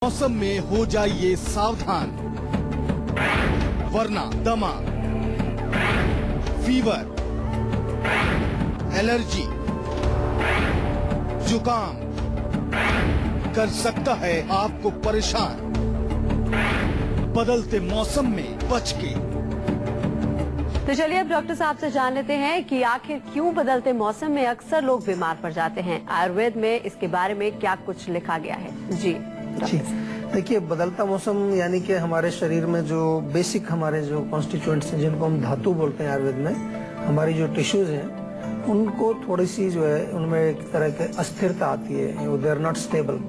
मौसम में हो जाइए सावधान, वरना दमा, फीवर, एलर्जी, जुकाम कर सकता है आपको परेशान। बदलते मौसम में बच के। तो चलिए अब डॉक्टर साहब से जान लेते हैं कि आखिर क्यों बदलते मौसम में अक्सर लोग बीमार पड़ जाते हैं। आयुर्वेद में इसके बारे में क्या कुछ लिखा गया है? जी देखिए, बदलता मौसम यानी कि हमारे शरीर में जो बेसिक हमारे जो कॉन्स्टिट्यूएंट्स हैं, जिनको हम धातु बोलते हैं आयुर्वेद में, हमारी जो टिश्यूज हैं उनको थोड़ी सी जो है उनमें एक तरह की अस्थिरता आती है, दे आर नॉट स्टेबल,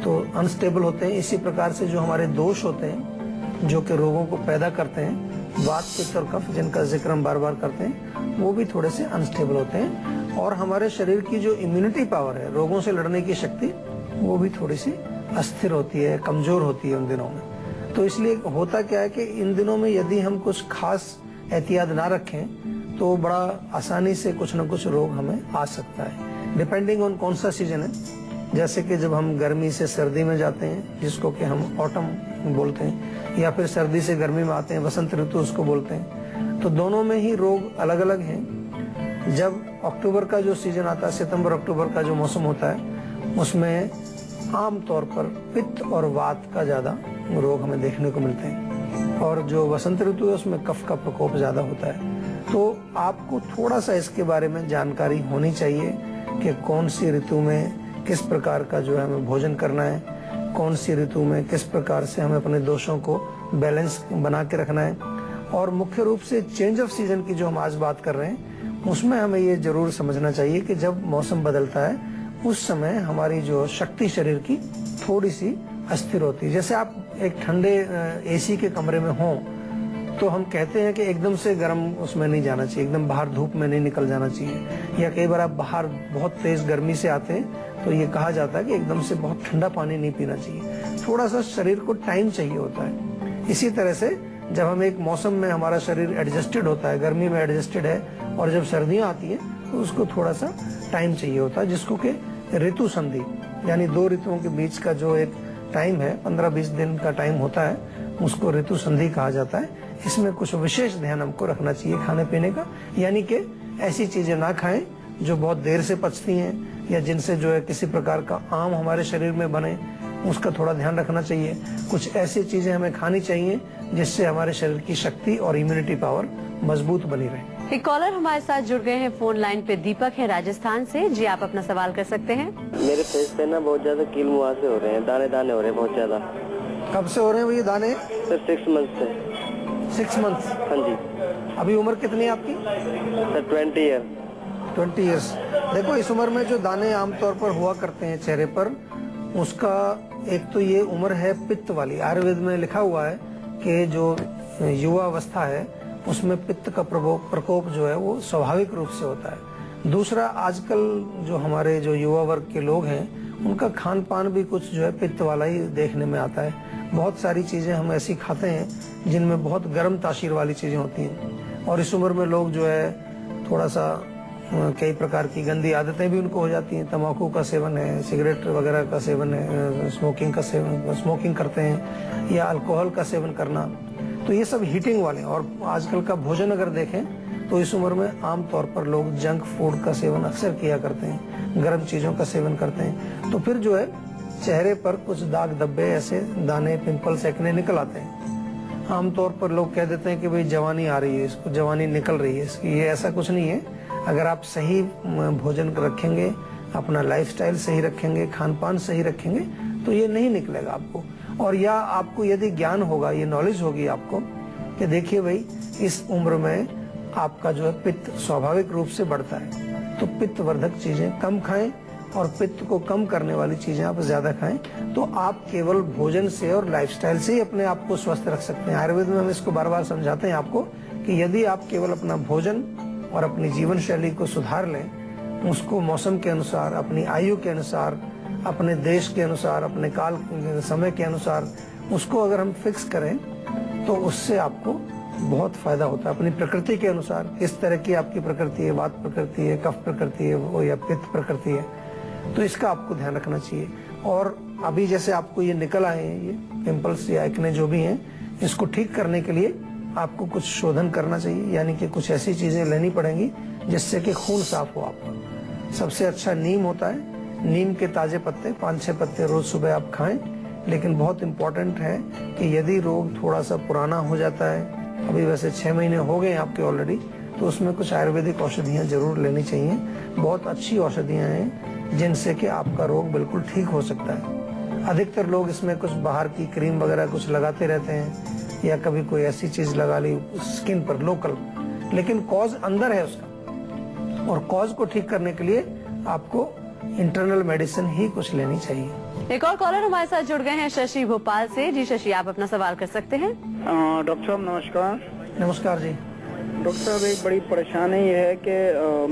तो अनस्टेबल होते हैं। इसी प्रकार से जो हमारे दोष होते हैं जो कि रोगों को पैदा करते हैं, वात, पित्त और कफ, जिनका जिक्र हम बार बार करते हैं, वो भी थोड़े से अनस्टेबल होते हैं। और हमारे शरीर की जो इम्यूनिटी पावर है, रोगों से लड़ने की शक्ति, वो भी थोड़ी सी अस्थिर होती है, कमजोर होती है उन दिनों में। तो इसलिए होता क्या है कि इन दिनों में यदि हम कुछ खास एहतियात ना रखें तो बड़ा आसानी से कुछ न कुछ रोग हमें आ सकता है, डिपेंडिंग ऑन कौन सा सीजन है। जैसे कि जब हम गर्मी से सर्दी में जाते हैं, जिसको कि हम ऑटम बोलते हैं, या फिर सर्दी से गर्मी में आते हैं, वसंत ऋतु उसको बोलते हैं, तो दोनों में ही रोग अलग अलग हैं। जब अक्टूबर का जो सीजन आता है, सितंबर अक्टूबर का जो मौसम होता है, उसमें आम तौर पर पित्त और वात का ज्यादा रोग हमें देखने को मिलते हैं, और जो वसंत ऋतु है उसमें कफ का प्रकोप ज्यादा होता है। तो आपको थोड़ा सा इसके बारे में जानकारी होनी चाहिए कि कौन सी ऋतु में किस प्रकार का जो है हमें भोजन करना है, कौन सी ऋतु में किस प्रकार से हमें अपने दोषों को बैलेंस बना के रखना है। और मुख्य रूप से चेंज ऑफ सीजन की जो हम आज बात कर रहे हैं, उसमें हमें ये जरूर समझना चाहिए कि जब मौसम बदलता है उस समय हमारी जो शक्ति शरीर की थोड़ी सी अस्थिर होती है। जैसे आप एक ठंडे एसी के कमरे में हों तो हम कहते हैं कि एकदम से गर्म उसमें नहीं जाना चाहिए, एकदम बाहर धूप में नहीं निकल जाना चाहिए। या कई बार आप बाहर बहुत तेज गर्मी से आते हैं तो ये कहा जाता है कि एकदम से बहुत ठंडा पानी नहीं पीना चाहिए, थोड़ा सा शरीर को टाइम चाहिए होता है। इसी तरह से जब हम एक मौसम में हमारा शरीर एडजस्टेड होता है, गर्मी में एडजस्टेड है, और जब सर्दियां आती है तो उसको थोड़ा सा टाइम चाहिए होता है, जिसको कि ऋतु संधि यानी दो ऋतुओं के बीच का जो एक टाइम है, 15-20 दिन का टाइम होता है, उसको ऋतु संधि कहा जाता है। इसमें कुछ विशेष ध्यान हमको रखना चाहिए खाने पीने का, यानी कि ऐसी चीजें ना खाएं जो बहुत देर से पचती हैं या जिनसे जो है किसी प्रकार का आम हमारे शरीर में बने, उसका थोड़ा ध्यान रखना चाहिए। कुछ ऐसी चीजें हमें खानी चाहिए जिससे हमारे शरीर की शक्ति और इम्यूनिटी पावर मजबूत बनी रहे। एक कॉलर हमारे साथ जुड़ गए हैं फोन लाइन पे। दीपक है राजस्थान से। जी, आप अपना सवाल कर सकते हैं। मेरे फेस पे ना बहुत ज्यादा कील मुहासे हो रहे हैं, दाने दाने हो रहे हैं बहुत ज्यादा। कब से हो रहे हैं ये दाने? सर 6 मंथ से। 6 मंथ? हाँ जी। अभी उम्र कितनी है आपकी? Sir 20 year. 20 ईयर्स। देखो, इस उम्र में जो दाने आमतौर पर हुआ करते हैं चेहरे पर, उसका एक तो ये उम्र है पित्त वाली। आयुर्वेद में लिखा हुआ है कि जो युवा अवस्था है उसमें पित्त का प्रकोप जो है वो स्वाभाविक रूप से होता है। दूसरा, आजकल जो हमारे जो युवा वर्ग के लोग हैं उनका खान पान भी कुछ जो है पित्त वाला ही देखने में आता है। बहुत सारी चीजें हम ऐसी खाते हैं जिनमें बहुत गर्म तासीर वाली चीजें होती हैं, और इस उम्र में लोग जो है थोड़ा सा कई प्रकार की गंदी आदतें भी उनको हो जाती हैं। तंबाकू का सेवन है, सिगरेट वगैरह का सेवन है, स्मोकिंग करते हैं, या अल्कोहल का सेवन करना, तो ये सब हीटिंग वाले। और आजकल का भोजन अगर देखें तो इस उम्र में आमतौर पर लोग जंक फूड का सेवन अक्सर किया करते हैं, गर्म चीजों का सेवन करते हैं, तो फिर जो है चेहरे पर कुछ दाग धब्बे, ऐसे दाने, पिंपल्स, एक्ने निकल आते हैं। आमतौर पर लोग कह देते हैं कि भाई जवानी आ रही है, इसको जवानी निकल रही है इसकी। ये ऐसा कुछ नहीं है। अगर आप सही भोजन रखेंगे, अपना लाइफस्टाइल सही रखेंगे, खान पान सही रखेंगे, तो ये नहीं निकलेगा आपको। और या आपको यदि ज्ञान होगा, ये नॉलेज होगी आपको कि देखिए भाई इस उम्र में आपका जो है पित्त स्वाभाविक रूप से बढ़ता है, तो पित्त वर्धक चीजें कम खाएं और पित्त को कम करने वाली चीजें आप ज्यादा खाएं, तो आप केवल भोजन से और लाइफस्टाइल से ही अपने आप को स्वस्थ रख सकते हैं। आयुर्वेद में हम इसको बार बार समझाते हैं आपको कि यदि आप केवल अपना भोजन और अपनी जीवन शैली को सुधार लें, उसको मौसम के अनुसार, अपनी आयु के अनुसार, अपने देश के अनुसार, अपने काल समय के अनुसार उसको अगर हम फिक्स करें, तो उससे आपको बहुत फायदा होता है। अपनी प्रकृति के अनुसार, किस तरह की आपकी प्रकृति है, वात प्रकृति है, कफ प्रकृति है, वो या पित्त प्रकृति है, तो इसका आपको ध्यान रखना चाहिए। और अभी जैसे आपको ये निकल आए हैं, ये पिंपल्स या एक्ने जो भी हैं, इसको ठीक करने के लिए आपको कुछ शोधन करना चाहिए, यानी कि कुछ ऐसी चीजें लेनी पड़ेंगी जिससे कि खून साफ हो आपका। सबसे अच्छा नीम होता है, नीम के ताजे पत्ते 5-6 पत्ते रोज सुबह आप खाएं। लेकिन बहुत इम्पोर्टेंट है कि यदि रोग थोड़ा सा पुराना हो जाता है, अभी वैसे 6 महीने हो गए आपके ऑलरेडी, तो उसमें कुछ आयुर्वेदिक औषधियाँ जरूर लेनी चाहिए। बहुत अच्छी औषधियाँ हैं जिनसे कि आपका रोग बिल्कुल ठीक हो सकता है। अधिकतर लोग इसमें कुछ बाहर की क्रीम वगैरह कुछ लगाते रहते हैं या कभी कोई ऐसी चीज लगा ली स्किन पर लोकल, लेकिन कॉज अंदर है उसका, और कॉज को ठीक करने के लिए आपको इंटरनल मेडिसिन ही कुछ लेनी चाहिए। एक और कॉलर हमारे साथ जुड़ गए हैं शशि भोपाल से। जी शशि, आप अपना सवाल कर सकते हैं। डॉक्टर साहब नमस्कार। नमस्कार जी। डॉक्टर साहब, एक बड़ी परेशानी ये है कि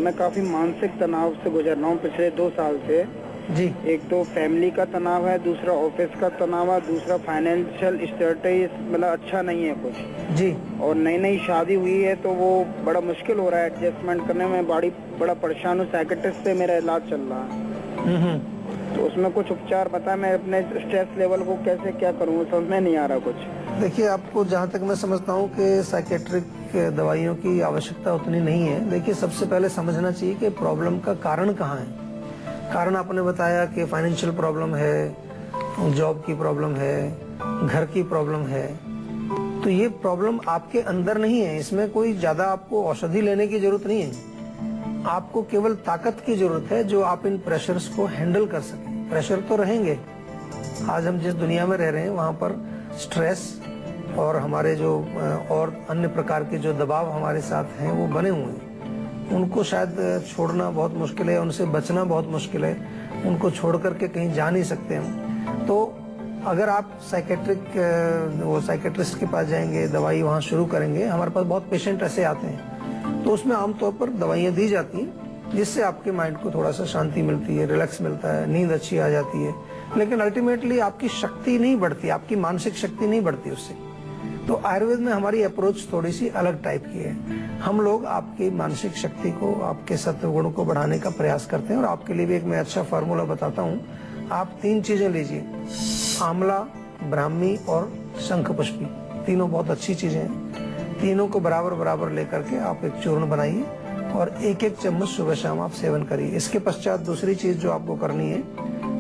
मैं काफी मानसिक तनाव से गुजर रहा हूँ पिछले 2 साल से जी। एक तो फैमिली का तनाव है, दूसरा ऑफिस का तनाव है, दूसरा फाइनेंशियल स्टेटस मतलब अच्छा नहीं है कुछ जी। और नई शादी हुई है तो वो बड़ा मुश्किल हो रहा है एडजस्टमेंट करने में। बड़ा परेशान हूँ। साइकियाट्रिस्ट से मेरा इलाज चल रहा है, तो उसमें कुछ उपचार बता, मैं अपने स्ट्रेस लेवल को कैसे क्या करूँ, समझ में नहीं आ रहा कुछ। देखिए, आपको जहाँ तक मैं समझता हूँ कि साइकेट्रिक दवाइयों की आवश्यकता उतनी नहीं है। देखिए, सबसे पहले समझना चाहिए कि प्रॉब्लम का कारण कहाँ है। कारण आपने बताया कि फाइनेंशियल प्रॉब्लम है, जॉब की प्रॉब्लम है, घर की प्रॉब्लम है, तो ये प्रॉब्लम आपके अंदर नहीं है। इसमें कोई ज्यादा आपको औषधि लेने की जरूरत नहीं है। आपको केवल ताकत की जरूरत है जो आप इन प्रेशर्स को हैंडल कर सकें। प्रेशर तो रहेंगे, आज हम जिस दुनिया में रह रहे हैं वहाँ पर स्ट्रेस और हमारे जो और अन्य प्रकार के जो दबाव हमारे साथ हैं वो बने हुए हैं। उनको शायद छोड़ना बहुत मुश्किल है, उनसे बचना बहुत मुश्किल है, उनको छोड़ करके कहीं जा नहीं सकते हम। तो अगर आप साइकेट्रिस्ट के पास जाएंगे, दवाई वहाँ शुरू करेंगे, हमारे पास बहुत पेशेंट ऐसे आते हैं, तो उसमें आमतौर पर दवाइयाँ दी जाती हैं जिससे आपके माइंड को थोड़ा सा शांति मिलती है, रिलैक्स मिलता है, नींद अच्छी आ जाती है। लेकिन अल्टीमेटली आपकी शक्ति नहीं बढ़ती, आपकी मानसिक शक्ति नहीं बढ़ती उससे। तो आयुर्वेद में हमारी अप्रोच थोड़ी सी अलग टाइप की है। हम लोग आपकी मानसिक शक्ति को, आपके सत्व गुण को बढ़ाने का प्रयास करते हैं। और आपके लिए भी एक मैं अच्छा फार्मूला बताता हूँ। आप 3 चीजें लीजिए, आंवला, ब्राह्मी और शंख पुष्पी, तीनों बहुत अच्छी चीजें हैं। तीनों को बराबर बराबर लेकर के आप एक चूर्ण बनाइए और 1-1 चम्मच सुबह शाम आप सेवन करिए। इसके पश्चात दूसरी चीज जो आपको करनी है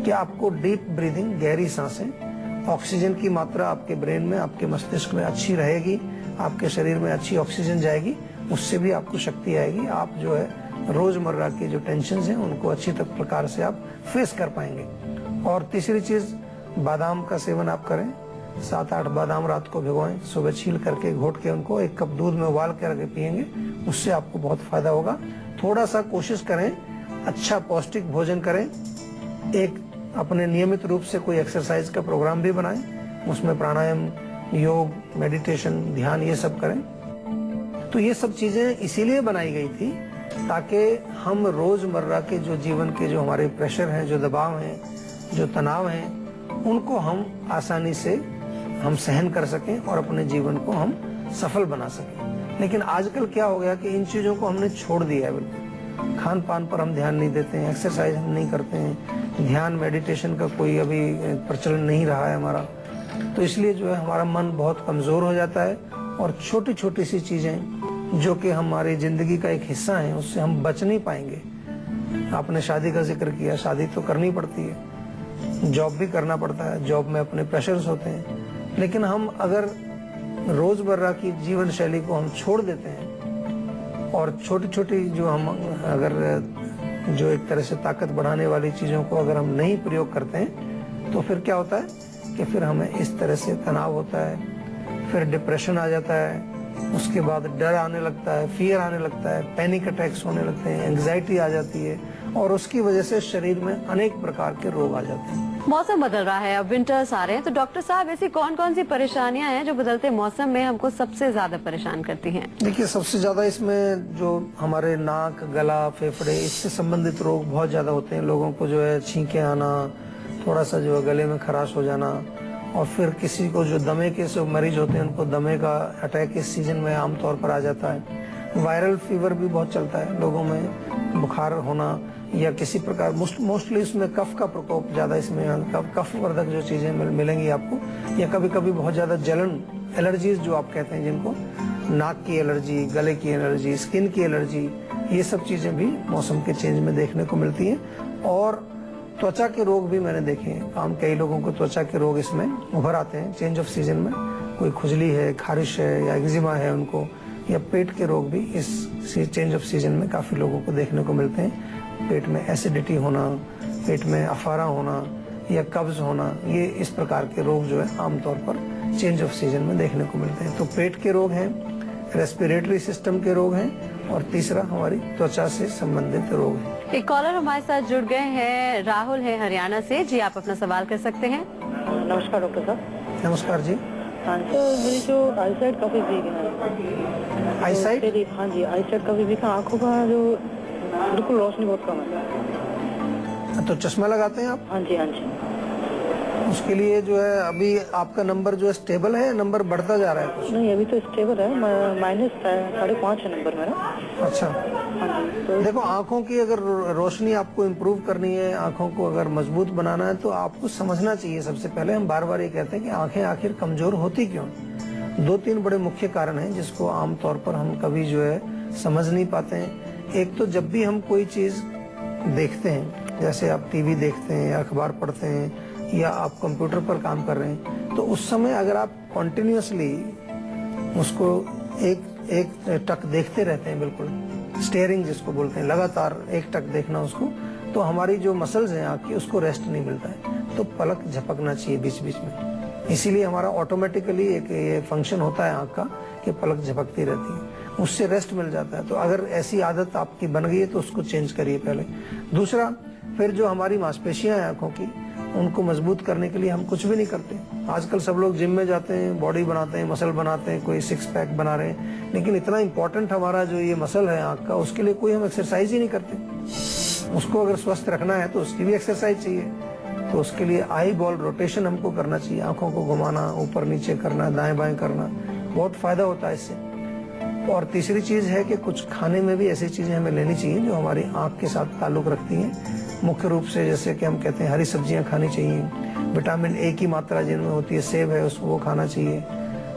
कि आपको डीप ब्रीदिंग, गहरी सांसें, ऑक्सीजन की मात्रा आपके ब्रेन में, आपके मस्तिष्क में अच्छी रहेगी, आपके शरीर में अच्छी ऑक्सीजन जाएगी, उससे भी आपको शक्ति आएगी। आप जो है रोजमर्रा की जो टेंशन हैं उनको अच्छी प्रकार से आप फेस कर पाएंगे। और तीसरी चीज, बादाम का सेवन आप करें। 7-8 बादाम रात को भिगोएं, सुबह छील करके घोट के उनको 1 कप दूध में उबाल करके पिएंगे, उससे आपको बहुत फायदा होगा। थोड़ा सा कोशिश करें, अच्छा पौष्टिक भोजन करें, एक अपने नियमित रूप से कोई एक्सरसाइज का प्रोग्राम भी बनाएं, उसमें प्राणायाम, योग, मेडिटेशन, ध्यान ये सब करें। तो ये सब चीजें इसीलिए बनाई गई थी ताकि हम रोजमर्रा के जो जीवन के जो हमारे प्रेशर हैं, जो दबाव हैं, जो तनाव हैं, उनको हम आसानी से हम सहन कर सकें और अपने जीवन को हम सफल बना सकें। लेकिन आजकल क्या हो गया कि इन चीजों को हमने छोड़ दिया है। बिल्कुल खान पान पर हम ध्यान नहीं देते हैं, एक्सरसाइज हम नहीं करते हैं, ध्यान मेडिटेशन का कोई अभी प्रचलन नहीं रहा है हमारा। तो इसलिए जो है हमारा मन बहुत कमजोर हो जाता है और छोटी छोटी सी चीजें जो कि हमारी जिंदगी का एक हिस्सा है उससे हम बच नहीं पाएंगे। आपने शादी का जिक्र किया, शादी तो करनी पड़ती है, जॉब भी करना पड़ता है, जॉब में अपने प्रेशर्स होते हैं। लेकिन हम अगर रोजमर्रा की जीवन शैली को हम छोड़ देते हैं और छोटी छोटी जो हम अगर जो एक तरह से ताकत बढ़ाने वाली चीजों को अगर हम नहीं प्रयोग करते हैं तो फिर क्या होता है कि फिर हमें इस तरह से तनाव होता है, फिर डिप्रेशन आ जाता है, उसके बाद डर आने लगता है, फियर आने लगता है, पैनिक अटैक्स होने लगते हैं, एंग्जाइटी आ जाती है और उसकी वजह से शरीर में अनेक प्रकार के रोग आ जाते हैं। मौसम बदल रहा है, अब विंटर्स आ रहे हैं, तो डॉक्टर साहब ऐसी कौन कौन सी परेशानियां हैं जो बदलते मौसम में हमको सबसे ज्यादा परेशान करती हैं? देखिए, सबसे ज्यादा इसमें जो हमारे नाक, गला, फेफड़े, इससे संबंधित रोग बहुत ज्यादा होते हैं। लोगों को जो है छींके आना, थोड़ा सा जो है गले में खराश हो जाना, और फिर किसी को जो दमे के सब मरीज होते हैं उनको दमे का अटैक इस सीजन में आमतौर पर आ जाता है। वायरल फीवर भी बहुत चलता है लोगों में, बुखार होना या किसी प्रकार मोस्टली उसमें कफ का प्रकोप ज्यादा, इसमें कफ वर्धक जो चीजें मिलेंगी आपको, या कभी कभी बहुत ज्यादा जलन, एलर्जीज जो आप कहते हैं जिनको, नाक की एलर्जी, गले की एलर्जी, स्किन की एलर्जी, ये सब चीजें भी मौसम के चेंज में देखने को मिलती हैं। और त्वचा के रोग भी मैंने देखे हैं, कई लोगों को त्वचा के रोग इसमें उभर आते हैं चेंज ऑफ सीजन में, कोई खुजली है, खारिश है या एक्जिमा है उनको, या पेट के रोग भी इस चेंज ऑफ सीजन में काफी लोगों को देखने को मिलते हैं। पेट में एसिडिटी होना, पेट में अफारा होना या कब्ज होना, ये इस प्रकार के रोग जो है आमतौर पर चेंज ऑफ सीजन में देखने को मिलते हैं। तो पेट के रोग हैं, रेस्पिरेटरी सिस्टम के रोग हैं, और तीसरा हमारी त्वचा से संबंधित रोग है। एक कॉलर हमारे साथ जुड़ गए हैं, राहुल है हरियाणा से। जी, आप अपना सवाल कर सकते हैं। नमस्कार डॉक्टर साहब। नमस्कार जी। हाँ जी, तो मेरी जो आईसाइट काफी वीक है। आईसाइट? हाँ जी, आईसाइट काफी वीक है, आंखों का जो बिल्कुल रोशनी बहुत कम है। तो चश्मा लगाते हैं आप? हाँ जी, हाँ जी। उसके लिए जो है अभी आपका नंबर जो है स्टेबल है, नंबर बढ़ता जा रहा है कुछ? नहीं, अभी तो स्टेबल है, -5.5 है नंबर मेरा। अच्छा। हाँ जी। तो देखो, आंखों की अगर रोशनी आपको इम्प्रूव करनी है, आंखों को अगर मजबूत बनाना है, तो आपको समझना चाहिए। सबसे पहले हम बार बार ये कहते हैं कि आंखें आखिर कमजोर होती क्यों? 2-3 बड़े मुख्य कारण हैं जिसको आमतौर पर हम कभी जो है समझ नहीं पाते हैं। एक तो जब भी हम कोई चीज देखते हैं, जैसे आप टीवी देखते हैं, अखबार पढ़ते हैं, या आप कंप्यूटर पर काम कर रहे हैं, तो उस समय अगर आप कॉन्टिन्यूसली उसको एक टक देखते रहते हैं, बिल्कुल स्टेयरिंग जिसको बोलते हैं, लगातार एक टक देखना उसको, तो हमारी जो मसल्स हैं आँख की, उसको रेस्ट नहीं मिलता है, तो पलक झपकना चाहिए बीच बीच में। इसीलिए हमारा ऑटोमेटिकली एक ये फंक्शन होता है आँख का कि पलक झपकती रहती है, उससे रेस्ट मिल जाता है। तो अगर ऐसी आदत आपकी बन गई है तो उसको चेंज करिए पहले। दूसरा, फिर जो हमारी मांसपेशियां हैं आंखों की, उनको मजबूत करने के लिए हम कुछ भी नहीं करते। आजकल सब लोग जिम में जाते हैं, बॉडी बनाते हैं, मसल बनाते हैं, कोई 6 पैक बना रहे हैं, लेकिन इतना इंपॉर्टेंट हमारा जो ये मसल है आंख का, उसके लिए कोई हम एक्सरसाइज ही नहीं करते। उसको अगर स्वस्थ रखना है तो उसकी भी एक्सरसाइज चाहिए। तो उसके लिए आई बॉल रोटेशन हमको करना चाहिए, आंखों को घुमाना, ऊपर नीचे करना, दाएं बाएं करना, बहुत फायदा होता है इससे। और तीसरी चीज है कि कुछ खाने में भी ऐसी चीजें हमें लेनी चाहिए जो हमारी आंख के साथ ताल्लुक रखती हैं। मुख्य रूप से जैसे कि हम कहते हैं हरी सब्जियां खानी चाहिए, विटामिन ए की मात्रा जिनमें होती है, सेब है उसको वो खाना चाहिए,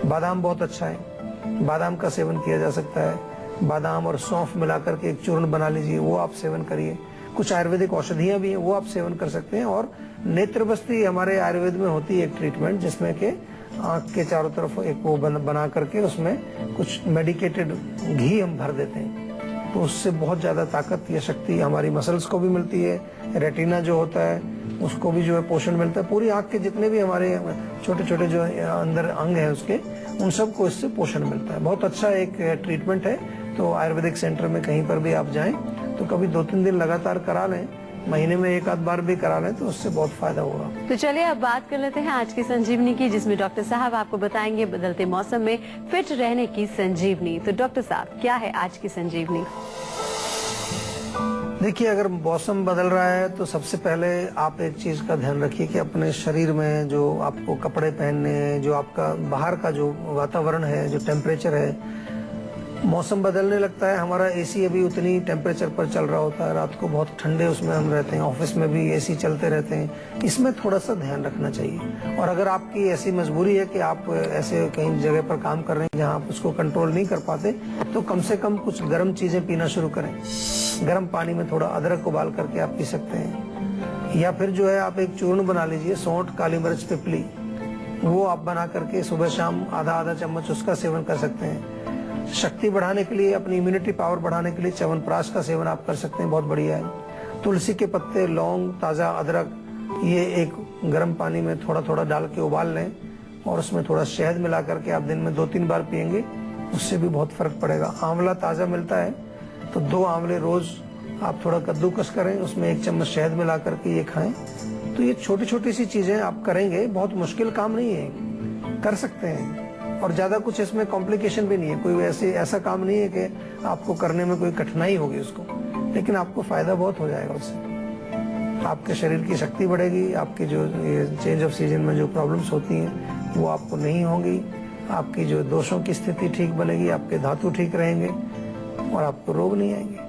बादाम बहुत अच्छा है, बादाम का सेवन किया जा सकता है। बादाम और सौंफ मिलाकर के एक चूर्ण बना लीजिए, वो आप सेवन करिए। कुछ आयुर्वेदिक औषधियां भी हैं, वो आप सेवन कर सकते हैं। और नेत्रबस्ती हमारे आयुर्वेद में होती है एक ट्रीटमेंट, जिसमें कि आंख के चारों तरफ एक वो बना करके उसमें कुछ मेडिकेटेड घी हम भर देते हैं, तो उससे बहुत ज्यादा ताकत या शक्ति हमारी मसल्स को भी मिलती है। रेटिना जो होता है उसको भी जो है पोषण मिलता है। पूरी आंख के जितने भी हमारे छोटे छोटे जो अंदर अंग है उसके, उन सबको इससे पोषण मिलता है। बहुत अच्छा एक ट्रीटमेंट है। तो आयुर्वेदिक सेंटर में कहीं पर भी आप जाएं तो कभी 2-3 दिन लगातार करा लें, महीने में 1 आध बार भी करा लें, तो उससे बहुत फायदा होगा। तो चलिए अब बात कर लेते हैं आज की संजीवनी की, जिसमें डॉक्टर साहब आपको बताएंगे बदलते मौसम में फिट रहने की संजीवनी। तो डॉक्टर साहब, क्या है आज की संजीवनी? देखिए, अगर मौसम बदल रहा है तो सबसे पहले आप एक चीज का ध्यान रखिए कि अपने शरीर में जो आपको कपड़े पहनने हैं, जो आपका बाहर का जो वातावरण है, जो टेम्परेचर है, मौसम बदलने लगता है। हमारा एसी अभी उतनी टेम्परेचर पर चल रहा होता है, रात को बहुत ठंडे उसमें हम रहते हैं, ऑफिस में भी एसी चलते रहते हैं, इसमें थोड़ा सा ध्यान रखना चाहिए। और अगर आपकी ऐसी मजबूरी है कि आप ऐसे कहीं जगह पर काम कर रहे हैं जहां आप उसको कंट्रोल नहीं कर पाते, तो कम से कम कुछ गर्म चीजें पीना शुरू करें। गर्म पानी में थोड़ा अदरक उबाल करके आप पी सकते हैं, या फिर जो है आप एक चूर्ण बना लीजिए, सौंठ, काली मिर्च, पिपली, वो आप बना करके सुबह शाम आधा चम्मच उसका सेवन कर सकते हैं। शक्ति बढ़ाने के लिए, अपनी इम्यूनिटी पावर बढ़ाने के लिए च्यवनप्राश का सेवन आप कर सकते हैं, बहुत बढ़िया है। तुलसी के पत्ते, लौंग, ताजा अदरक, ये एक गर्म पानी में थोड़ा थोड़ा डाल के उबाल लें और उसमें थोड़ा शहद मिला करके आप दिन में 2-3 बार पियेंगे, उससे भी बहुत फर्क पड़ेगा। आंवला ताजा मिलता है तो 2 आंवले रोज आप थोड़ा कद्दूकस करें, उसमें 1 चम्मच शहद मिला करके ये खाएं। तो ये छोटी छोटी सी चीजें आप करेंगे, बहुत मुश्किल काम नहीं है, कर सकते हैं। और ज्यादा कुछ इसमें कॉम्प्लिकेशन भी नहीं है, कोई ऐसा काम नहीं है कि आपको करने में कोई कठिनाई होगी उसको, लेकिन आपको फायदा बहुत हो जाएगा उससे। आपके शरीर की शक्ति बढ़ेगी, आपकी जो चेंज ऑफ सीजन में जो प्रॉब्लम्स होती हैं वो आपको नहीं होंगी, आपकी जो दोषों की स्थिति ठीक बनेगी, आपके धातु ठीक रहेंगे और आपको रोग नहीं आएंगे।